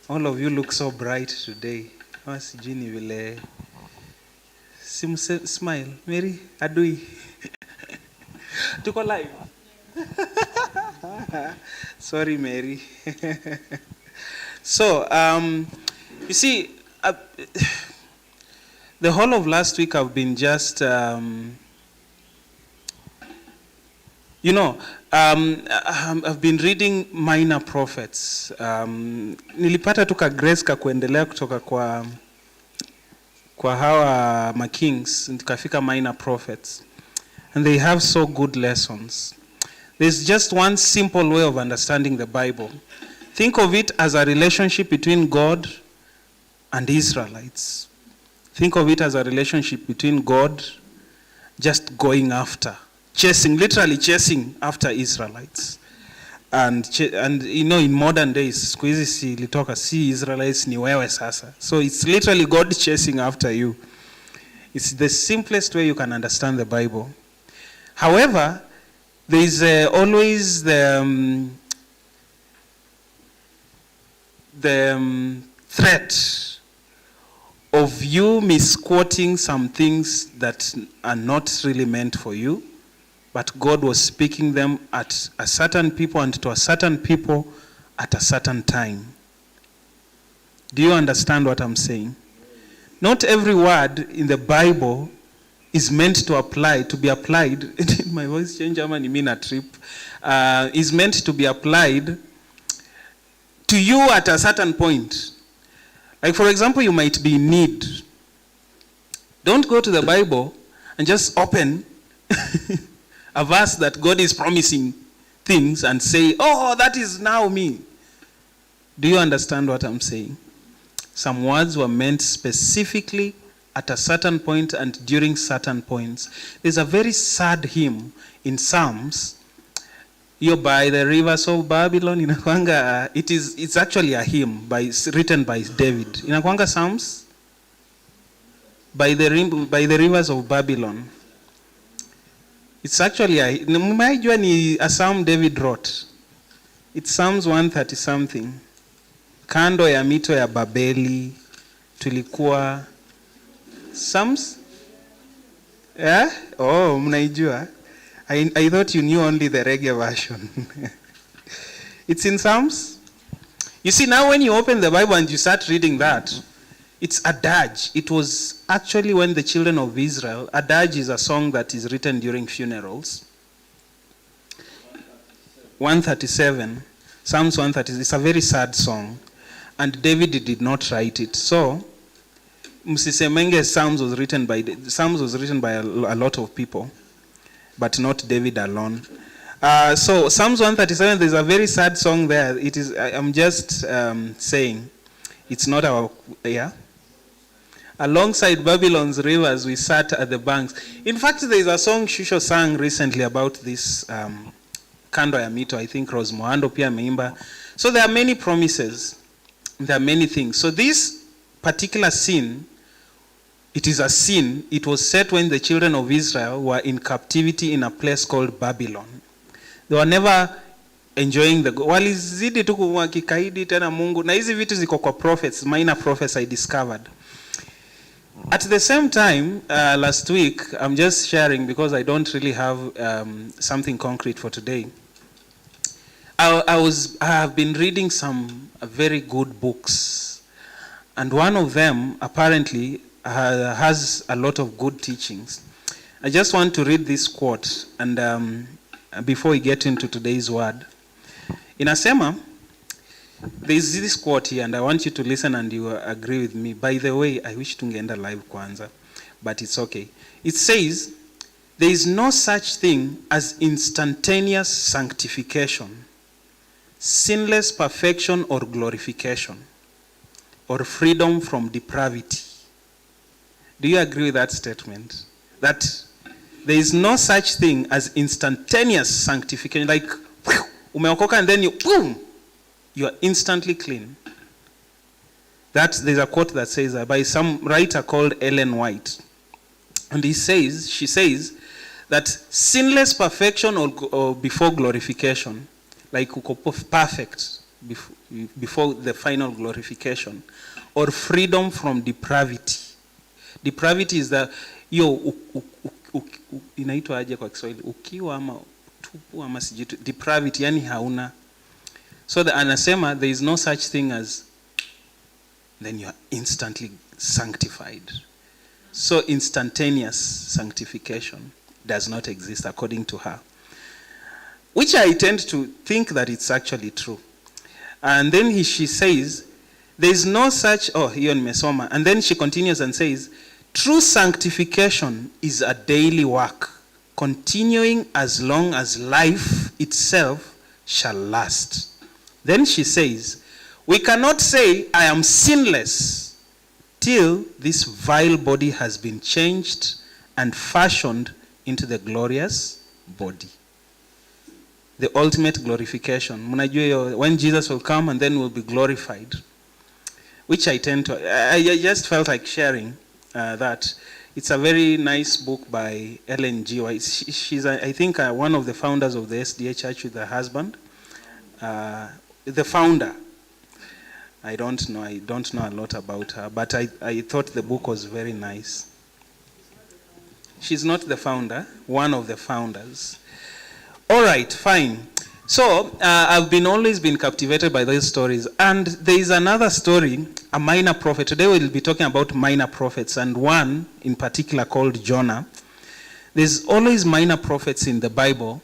All of you look so bright today. Sijui ni vile smile. Mary adui. Tuko live. Sorry Mary. So, you see, the whole of last week I've been just I've been reading minor prophets. Nilipata tu ka grace ka kuendelea kutoka kwa hawa makings nikafika minor prophets, and they have so good lessons. There's just one simple way of understanding the Bible. Think of it as a relationship between God and Israelites. Think of it as a relationship between God just going after, literally chasing after Israelites. And in modern days, siku hizi si litoka si Israelites ni wewe sasa. So it's literally God chasing after you. It's the simplest way you can understand the Bible. However, there is always the threat of you misquoting some things that are not really meant for you, but God was speaking them at a certain people and to a certain people at a certain time. Do you understand what I'm saying? Not every word in the Bible is meant to be applied. My voice change, ama ni mean a trip. Is meant to be applied to you at a certain point. Like for example, you might be in need. Don't go to the Bible and just open a verse that God is promising things and say, oh, that is now me. Do you understand what I'm saying? Some words were meant specifically at a certain point and during certain points. There's a very sad hymn in Psalms. You're by the rivers of Babylon. Inakwanga, it's actually a hymn written by David. Inakwanga Psalms? By the rivers of Babylon. It's actually a psalm David wrote. It's Psalms 130 something. Kando ya mito ya Babeli tulikuwa Psalms? Yeah? Oh, mnaijua. I thought you knew only the reggae version. It's in Psalms. You see, now when you open the Bible and you start reading that, it's a dirge. It was actually when the children of Israel, a dirge is a song that is written during funerals. 137, Psalms 130, it's a very sad song. And David did not write it. So, msisemenge Psalms was written by a lot of people, but not David alone. So Psalms 137, there's a very sad song there. It is. I'm just saying, it's not our. Yeah. Alongside Babylon's rivers, we sat at the banks. In fact, there is a song Shusho sang recently about this Kando ya Mito. I think Rose Mohando pia ameimba. So there are many promises. There are many things. So this particular scene, it is a scene. It was set when the children of Israel were in captivity in a place called Babylon. They were never enjoying the walizidi tu wakikaidi tena Mungu, na hizi vitu ziko kwa prophets, minor prophets I discovered. At the same time, last week, I'm just sharing because I don't really have something concrete for today. I have been reading some very good books, and one of them apparently has a lot of good teachings. I just want to read this quote, and before we get into today's word. Inasema, there is this quote here, and I want you to listen and you agree with me. By the way, I wish tungeenda live kwanza, but it's okay. It says, there is no such thing as instantaneous sanctification, sinless perfection or glorification, or freedom from depravity. Do you agree with that statement? That there is no such thing as instantaneous sanctification, like umeokoka and then you are instantly clean. There's a quote that says that by some writer called Ellen White. And she says that sinless perfection or before glorification, like uko perfect, before the final glorification, or freedom from depravity. Depravity is the inaitwa aje kwa Kiswahili, ukiwa ama tupu ama sijitu, depravity yani hauna. So anasema there is no such thing as then you are instantly sanctified. So instantaneous sanctification does not exist according to her, which I tend to think that it's actually true. And then she says there is no such, hiyo nimesoma. And then she continues and says, true sanctification is a daily work, continuing as long as life itself shall last. Then she says, we cannot say I am sinless till this vile body has been changed and fashioned into the glorious body. The ultimate glorification. Mnajua when Jesus will come and then will be glorified. Which I just felt like sharing that. It's a very nice book by Ellen G. White. She's, I think, one of the founders of the SDA Church with her husband. The founder. I don't know a lot about her, but I thought the book was very nice. She's not the founder, one of the founders. All right, fine. So I've always been captivated by those stories. And there is another story, a minor prophet. Today we'll be talking about minor prophets, and one in particular called Jonah. There's always minor prophets in the Bible.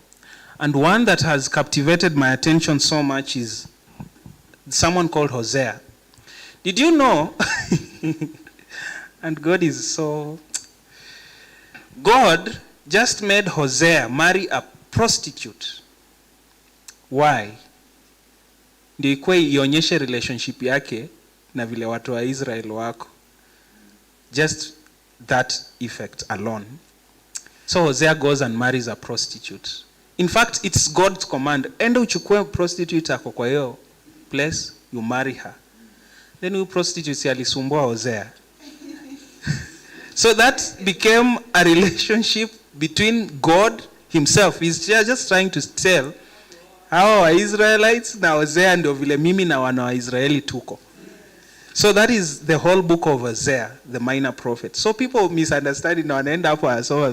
And one that has captivated my attention so much is someone called Hosea. Did you know? And God is so... God just made Hosea marry a prostitute. Why? Ndio ikuwe ionyeshe relationship yake na vile watu wa Israel wako. Just that effect alone. So Hosea goes and marries a prostitute. In fact, it's God's command. Enda uchukue prostitute ako kwa hiyo place, you marry her. Then you prostitute alisumbua Hosea. So that became a relationship between God himself. He's just trying to tell how our Israelites na Hosea ndio vile mimi na wana wa Israeli tuko. So that is the whole book of Hosea, the minor prophet. So people misunderstand it na wanaenda hapo asoma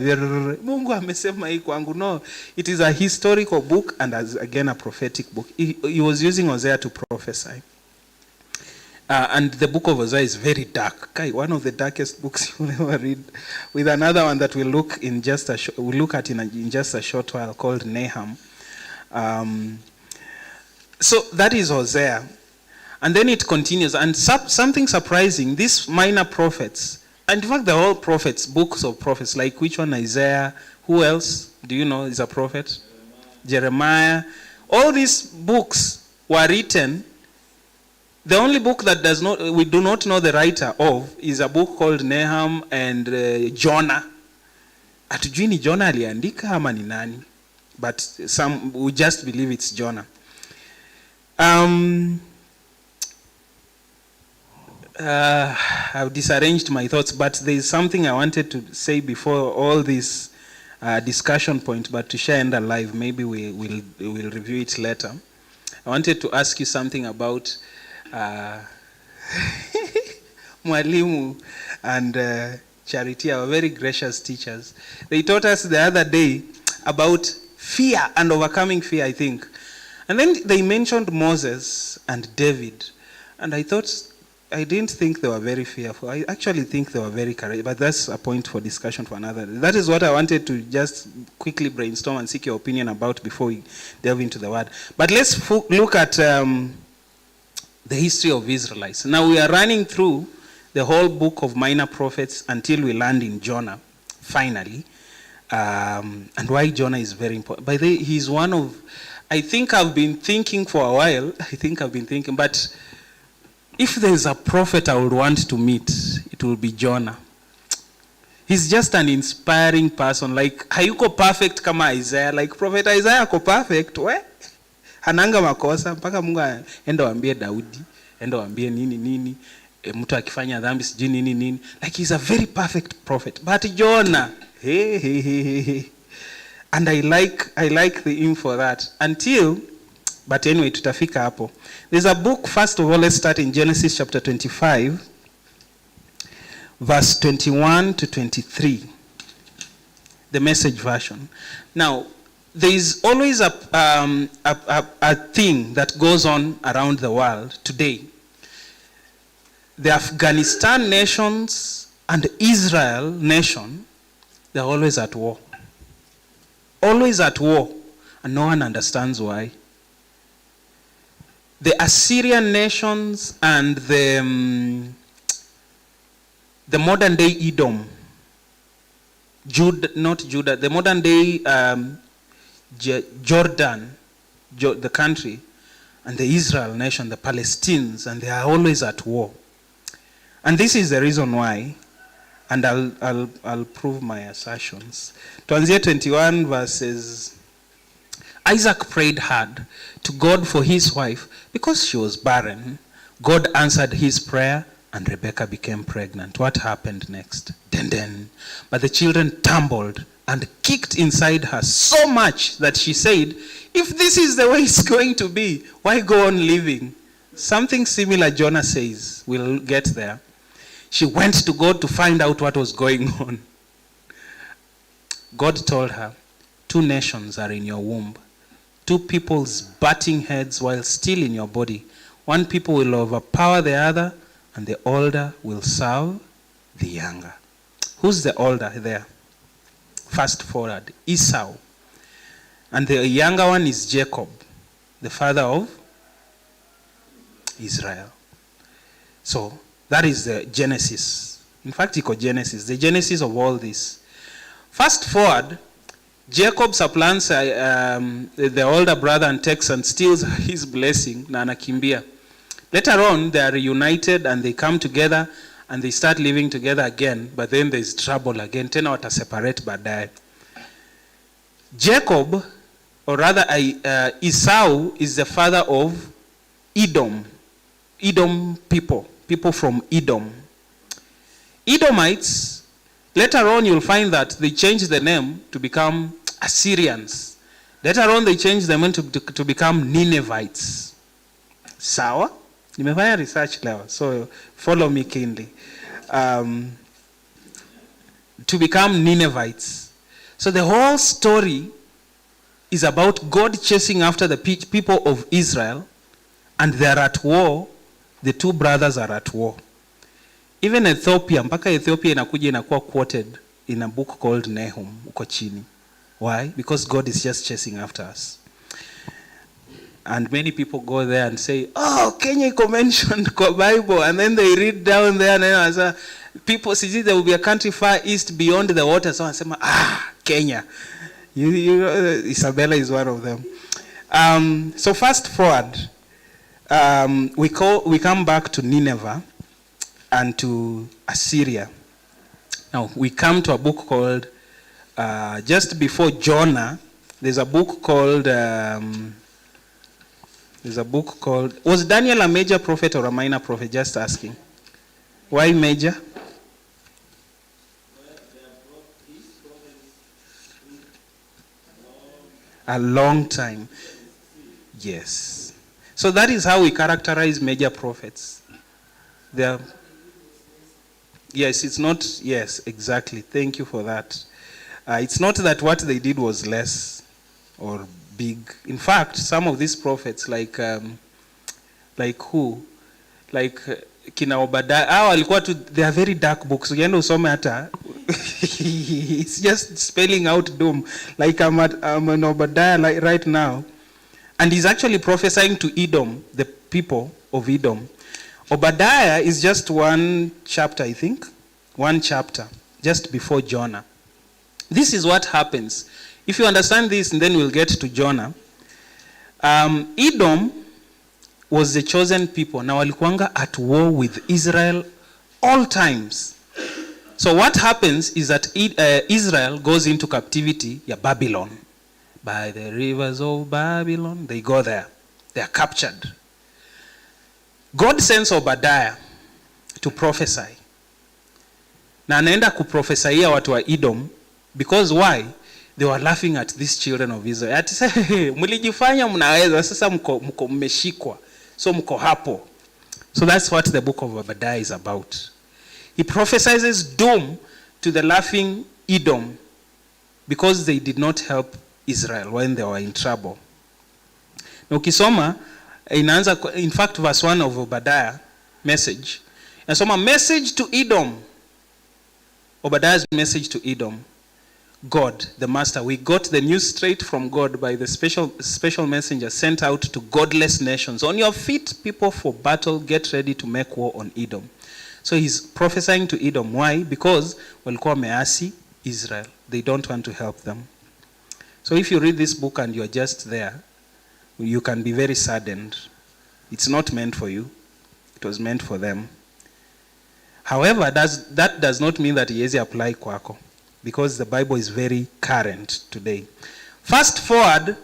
Mungu amesema hii kwangu. No, it is a historical book and as again a prophetic book. He was using Hosea to prophesy. And the book of Hosea is very dark. One of the darkest books you'll ever read. With another one that we'll look at in just a short while called Nahum. So that is Hosea. And then it continues. And something surprising, these minor prophets, and in fact the whole prophets, books of prophets, like which one? Isaiah, who else do you know is a prophet? Jeremiah. All these books were written. The only book that we do not know the writer of is a book called Nahum and Jonah. Hatujui ni Jonah aliandika ama ni nani. But some we just believe it's Jonah. I've disarranged my thoughts, but there is something I wanted to say before all this discussion point, but to share and alive, maybe we'll review it later. I wanted to ask you something about Mwalimu and Charity, our very gracious teachers. They taught us the other day about fear and overcoming fear, I think. And then they mentioned Moses and David. And I didn't think they were very fearful. I actually think they were very courageous, but that's a point for discussion for another day. That is what I wanted to just quickly brainstorm and seek your opinion about before we delve into the word. But let's look at the history of Israelites. Now we are running through the whole book of minor prophets until we land in Jonah, finally. And why Jonah is very important. By the way, he's one of, I think I've been thinking for a while, but if there's a prophet I would want to meet, it will be Jonah. He's just an inspiring person. Like, hayuko perfect kama Isaiah. Like, Prophet Isaiah ako perfect, we? Hananga makosa, mpaka Mungu enda waambie Daudi, enda waambie nini, mtu akifanya dhambi sijui nini. Like, he's a very perfect prophet. But Jonah, hey. And I like the aim for that. Until but anyway, tutafika hapo. There's a book, first of all, let's start in Genesis chapter 25, verse 21 to 23, the Message version. Now, there is always a thing that goes on around the world today. The Afghanistan nations and Israel nation, they're always at war. Always at war, and no one understands why. The Assyrian nations and the modern day Edom, the modern day Jordan, the country, and the Israel nation, the Palestinians, and they are always at war. And this is the reason why, and I'll prove my assertions. Tuanzia 21 verses. Isaac prayed hard to God for his wife because she was barren. God answered his prayer and Rebekah became pregnant. What happened next? But the children tumbled and kicked inside her so much that she said, if this is the way it's going to be, why go on living? Something similar Jonah says. We'll get there. She went to God to find out what was going on. God told her, 2 nations are in your womb. 2 people's butting heads while still in your body. 1 people will overpower the other, and the older will serve the younger. Who's the older there? Fast forward, Esau. And the younger one is Jacob, the father of Israel. So, that is the Genesis. In fact, it's called Genesis, the genesis of all this. Fast forward, Jacob supplants the older brother and takes and steals his blessing, na anakimbia. Later on, they are reunited and they come together and they start living together again, but then there's trouble again. Tena wataseparate baadaye. Jacob, or rather Esau, is the father of Edom. Edom people from Edom. Edomites, later on you'll find that they changed the name to become Assyrians. Later on they changed the name to become Ninevites. Sawa? Nimefanya research leo, so follow me keenly. To become Ninevites. So the whole story is about God chasing after the people of Israel, and they're at war. The 2 brothers are at war. Even Ethiopia, mpaka Ethiopia inakuwa quoted in a book called Nahum, uko chini. Why? Because God is just chasing after us. And many people go there and say, oh, Kenya iko mentioned kwa Bible. And then they read down there and then people see there will be a country far east beyond the water. So I say, Kenya. Isabella is one of them. So fast forward. We come back to Nineveh and to Assyria. Now we come to a book called, just before Jonah, there's a book called, was Daniel a major prophet or a minor prophet? Just asking. Why major? A long time. Yes. So that is how we characterize major prophets. Yes, it's not, yes, exactly. Thank you for that. It's not that what they did was less or big. In fact, some of these prophets, like who? Like kina Obadiah, they are very dark books. It's just spelling out doom. Like I'm an Obadiah right now. And he's actually prophesying to Edom, the people of Edom. Obadiah is just 1 chapter, I think. 1 chapter, just before Jonah. This is what happens. If you understand this, and then we'll get to Jonah. Edom was the chosen people. Now walikuanga at war with Israel all times. So what happens is that Israel goes into captivity, Babylon. By the rivers of Babylon, they go there. They are captured. God sends Obadiah to prophesy. Na anaenda kuprofesaia watu wa Edom, because why? they were laughing at these children of Israel. Ati mlijifanya mnaweza, sasa mko mmeshikwa. So mko hapo. So that's what the book of Obadiah is about. He prophesies doom to the laughing Edom because they did not help Israel when they were in trouble. Na ukisoma inaanza, in fact verse 1 of Obadiah message. Inasoma message to Edom. Obadiah's message to Edom. God, the master. We got the news straight from God by the special messenger sent out to godless nations. On your feet, people for battle, get ready to make war on Edom. So he's prophesying to Edom. Why? Because walikuwa wameasi Israel. They don't want to help them. So if you read this book and you're just there, you can be very saddened. It's not meant for you. It was meant for them. However, that does not mean that iwezi apply kwako, because the Bible is very current today. Fast forward,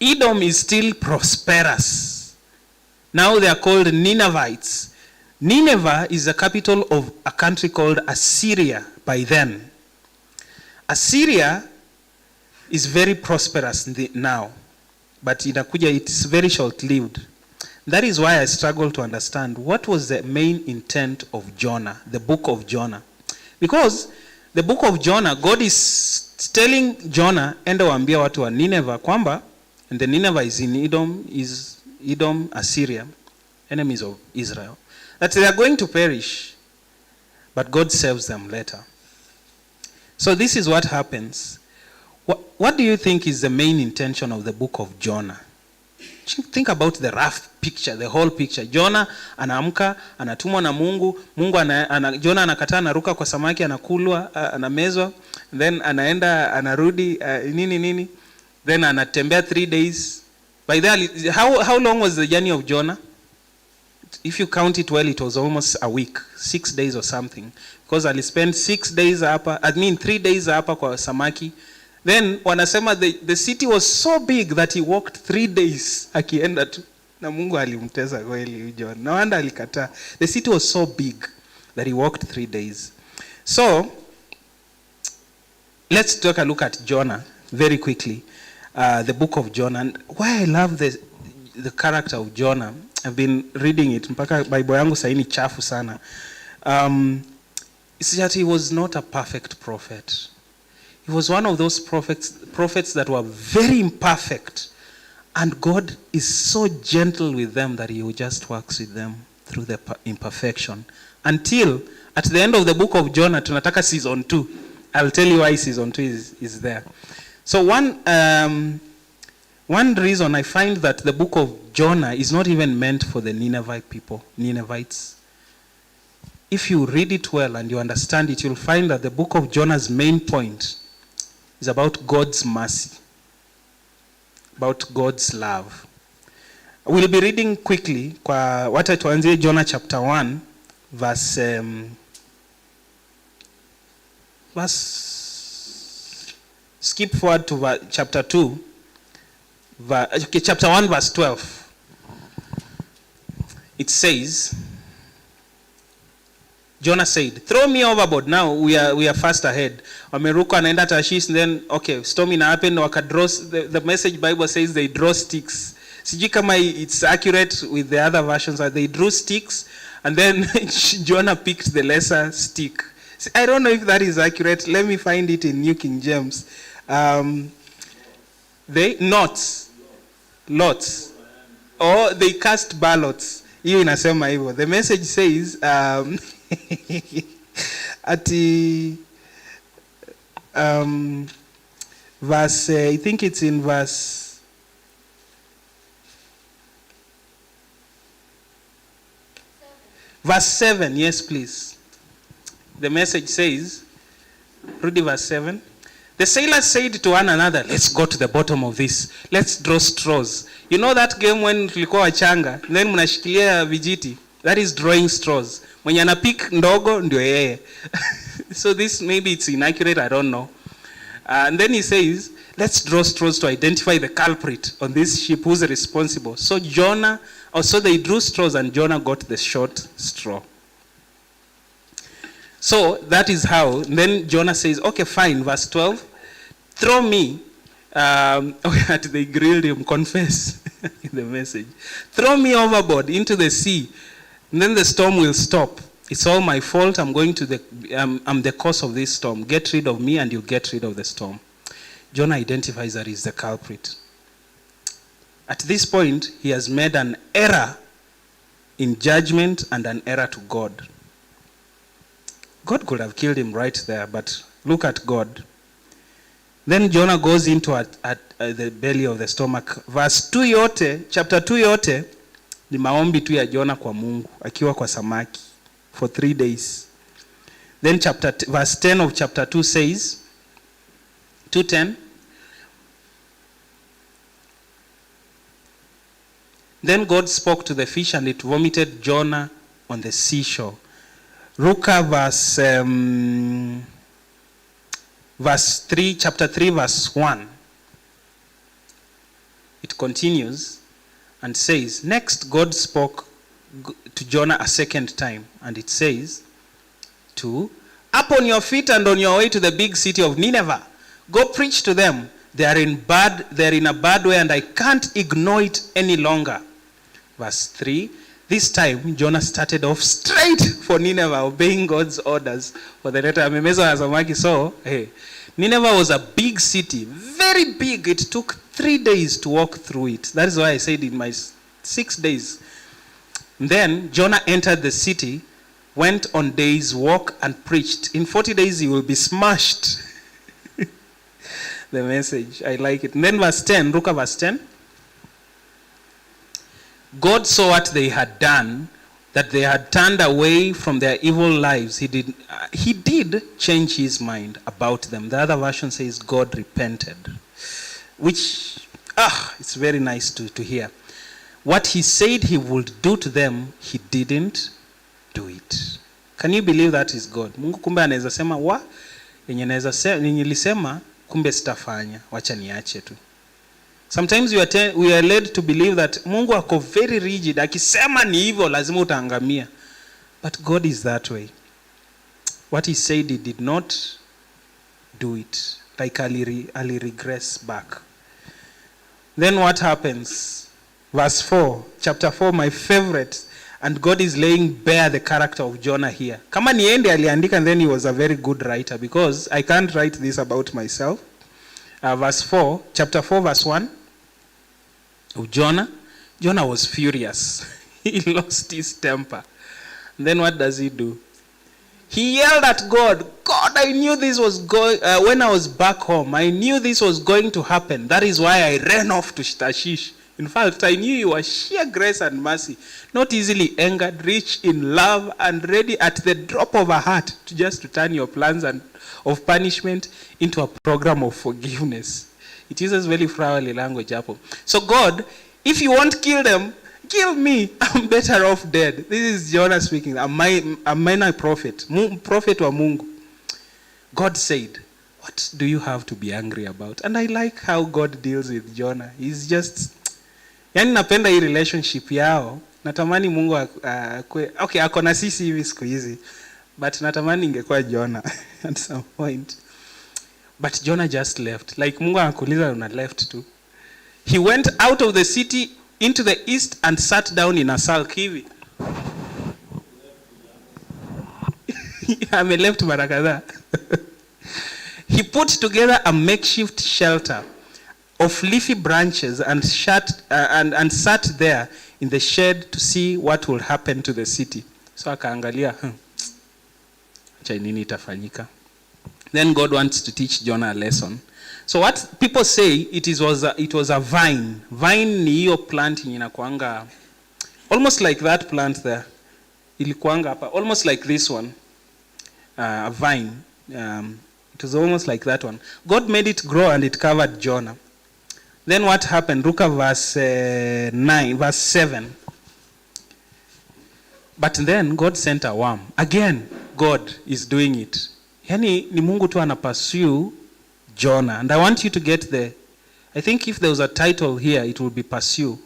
Edom is still prosperous. Now they are called Ninevites. Nineveh is the capital of a country called Assyria by then. Assyria is very prosperous now, but it's very short-lived. That is why I struggle to understand what was the main intent of Jonah, the book of Jonah. Because the book of Jonah, God is telling Jonah, enda waambia watu wa Nineveh kwamba, and the Nineveh is in Edom, Assyria, enemies of Israel, that they are going to perish, but God saves them later. So this is what happens. What do you think is the main intention of the book of Jonah? Think about the rough picture, the whole picture. Jonah anaamka, anatumwa na Mungu. Jonah anakataa, anaruka kwa samaki, anakulwa, anamezwa. Then anaenda, anarudi, nini. Then anatembea 3 days. By then, how long was the journey of Jonah? If you count it well, it was almost a week, 6 days or something. Because ali spent 6 days hapa, 3 days hapa kwa samaki. Then wanasema the city was so big that he walked 3 days akienda tu. Na Mungu alimtesa kweli John. No wonder alikataa. The city was so big that he walked 3 days. So let's take a look at Jonah very quickly. The book of Jonah. And why I love the character of Jonah. I've been reading it. Mpaka Bible yangu sasa ni chafu sana. It's that he was not a perfect prophet. He was one of those prophets that were very imperfect. And God is so gentle with them that he just works with them through the imperfection. Until at the end of the book of Jonah, tunataka season 2. I'll tell you why season 2 is there. So one reason I find that the book of Jonah is not even meant for the Ninevites. If you read it well and you understand it, you'll find that the book of Jonah's main point is about God's mercy, about God's love. We'll be reading quickly kwa wacha tuanzie Jonah chapter 1 verse skip forward to chapter 2 chapter 1 verse 12. It says, Jonah said, throw me overboard. Now we are fast ahead. Wameruka anaenda Tarshish, then okay, storm ina happen, wakadraw. The Message Bible says they draw sticks. Sijui kama it's accurate with the other versions. They drew sticks and then Jonah picked the lesser stick. I don't know if that is accurate. Let me find it in New King James. They lots. Or they cast ballots. Hiyo inasema hivyo. The Message says verse, I think it's in verse 7. Yes, please. The Message says, read verse 7. The sailors said to one another, let's go to the bottom of this. Let's draw straws. You know that game when tulikuwa wachanga, then mnashikilia vijiti? That is drawing straws. Mwenye anapick ndogo ndio yeye. So this maybe it's inaccurate, I don't know. And then he says, let's draw straws to identify the culprit on this ship who's responsible. So they drew straws and Jonah got the short straw. So that is how. Then Jonah says, okay, fine. Verse 12. throw me, they grilled him, confess in the message. Throw me overboard into the sea, and then the storm will stop. It's all my fault. I'm the cause of this storm. Get rid of me and you'll get rid of the storm. Jonah identifies that he's the culprit. At this point, he has made an error in judgment and an error to God. God could have killed him right there, but look at God. Then Jonah goes into the belly of the stomach. Verse 2 yote, chapter 2 yote, ni maombi tu ya Jonah kwa Mungu, akiwa kwa samaki, for 3 days. Then verse 10 of chapter 2 says, 2:10, then God spoke to the fish and it vomited Jonah on the seashore. Ruka verse 3, chapter 3, verse 1. It continues and says, next God spoke to Jonah a second time, and it says, 2, up on your feet and on your way to the big city of Nineveh. Go preach to them. They are in a bad way and I can't ignore it any longer. Verse 3, this time Jonah started off straight for Nineveh, obeying God's orders for the letter. Nineveh was a big city, very big. It took 3 days to walk through it. That is why I said in my 6 days. Then Jonah entered the city, went on day's walk and preached. In 40 days he will be smashed. The message, I like it. And then verse 10, look at verse 10. God saw what they had done, that they had turned away from their evil lives. He did change his mind about them. The other version says God repented, which, it's very nice to hear. What he said he would do to them, he didn't do it. Can you believe that is God? Mungu kumbe anaweza sema yenye nilisema kumbe sitafanya, wacha niache tu. Sometimes we are led to believe that Mungu ako very rigid. Akisema ni hivyo lazima utaangamia. But God is that way. What he said he did not do it. Like ali regress back. Then what happens? Verse 4, chapter 4, my favorite. And God is laying bare the character of Jonah here. Kama niende aliandika, and then he was a very good writer, because I can't write this about myself. Verse 4, chapter 4, verse 1 of Jonah. Jonah was furious. He lost his temper. And then what does he do? He yelled at God. God, I knew this was going, when I was back home, I knew this was going to happen. That is why I ran off to Tarshish. In fact, I knew you were sheer grace and mercy, not easily angered, rich in love, and ready at the drop of a hat to turn your plans of punishment into a program of forgiveness. It uses very flowery language, Apple. So God, if you won't kill them, kill me. I'm better off dead. This is Jonah speaking, a minor prophet, prophet wa Mungu. God said, what do you have to be angry about? And I like how God deals with Jonah. He's just, yani napenda hii relationship yao. Natamani Mungu ako na sisi hivi siku hizi. But natamani ingekuwa Jonah at some point. But Jonah just left. Like Mungu anakuuliza una left too. He went out of the city into the east and sat down in a sulk hivi. Ame left mara kadhaa. He put together a makeshift shelter of leafy branches and sat there in the shade to see what will happen to the city. So akaangalia, acha nini itafanyika. Then God wants to teach Jonah a lesson. So what people say, it was a vine. Vine ni hiyo plant inakuanga almost like that plant there. Ilikuanga hapa, almost like this one. A vine. It was almost like that one. God made it grow and it covered Jonah. Then what happened? Luka verse 7. But then God sent a worm. Again, God is doing it. Yani ni Mungu tu ana pursue Jonah. And I want you to get I think if there was a title here, it would be Pursue.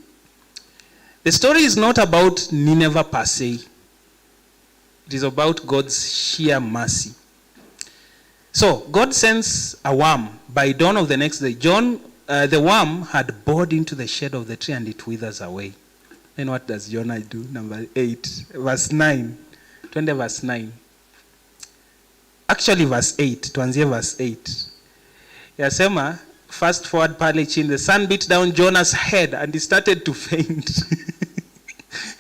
The story is not about Nineveh per se. It is about God's sheer mercy. So God sends a worm by dawn of the next day, the worm had bored into the shade of the tree and it withers away. Then what does Jonah do? Number 8, verse 9. 20 verse 9. Actually verse 8. Tuanzie verse 8. Yasema, fast forward pale chini, the sun beat down Jonah's head and he started to faint.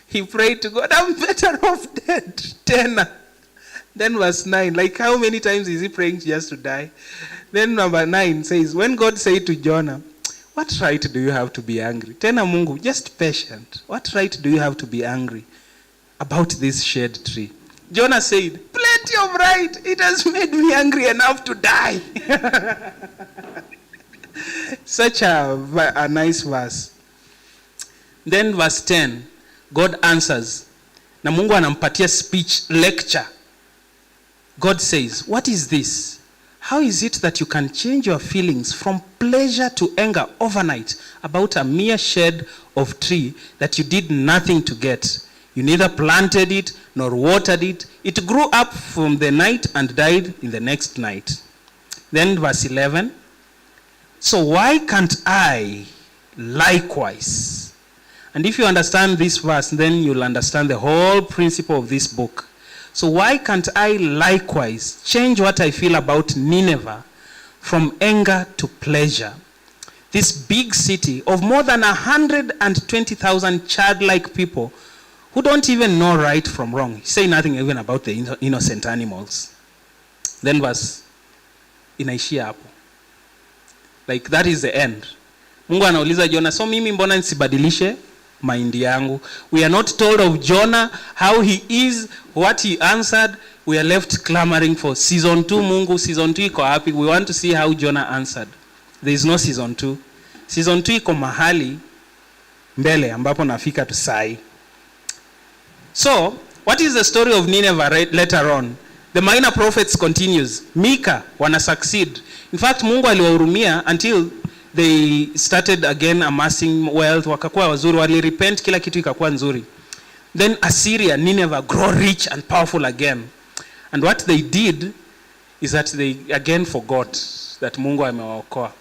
He prayed to God, I'm better off dead. 10. Then verse 9, like how many times is he praying just to die? Then number 9 says, when God said to Jonah, what right do you have to be angry? Tena Mungu, just patient. What right do you have to be angry about this shade tree? Jonah said, plenty of right. It has made me angry enough to die. Such a nice verse. Then verse 10, God answers. Na Mungu anampatia speech, lecture. God says, what is this? How is it that you can change your feelings from pleasure to anger overnight about a mere shade of tree that you did nothing to get? You neither planted it nor watered it. It grew up from the night and died in the next night. Then verse 11. So why can't I likewise? And if you understand this verse, then you'll understand the whole principle of this book. So why can't I likewise change what I feel about Nineveh from anger to pleasure? This big city of more than 120,000 childlike people who don't even know right from wrong. Say nothing even about the innocent animals. Then verse inaishia hapo. Like that is the end. Mungu anauliza Jonah, so mimi mbona nisibadilishe mind yangu? We are not told of Jonah, how he is, what he answered. We are left clamoring for season 2. Mungu, season 2 iko happy. We want to see how Jonah answered. There is no season 2. Season 2 iko mahali mbele ambapo nafika tu sai. So, what is the story of Nineveh later on? The minor prophets continues. Micah wana succeed. In fact, Mungu aliwahurumia until they started again amassing wealth, wakakuwa wazuri, wali repent, kila kitu ikakuwa nzuri. Then Assyria, Nineveh grow rich and powerful again. And what they did is that they again forgot that Mungu amewaokoa.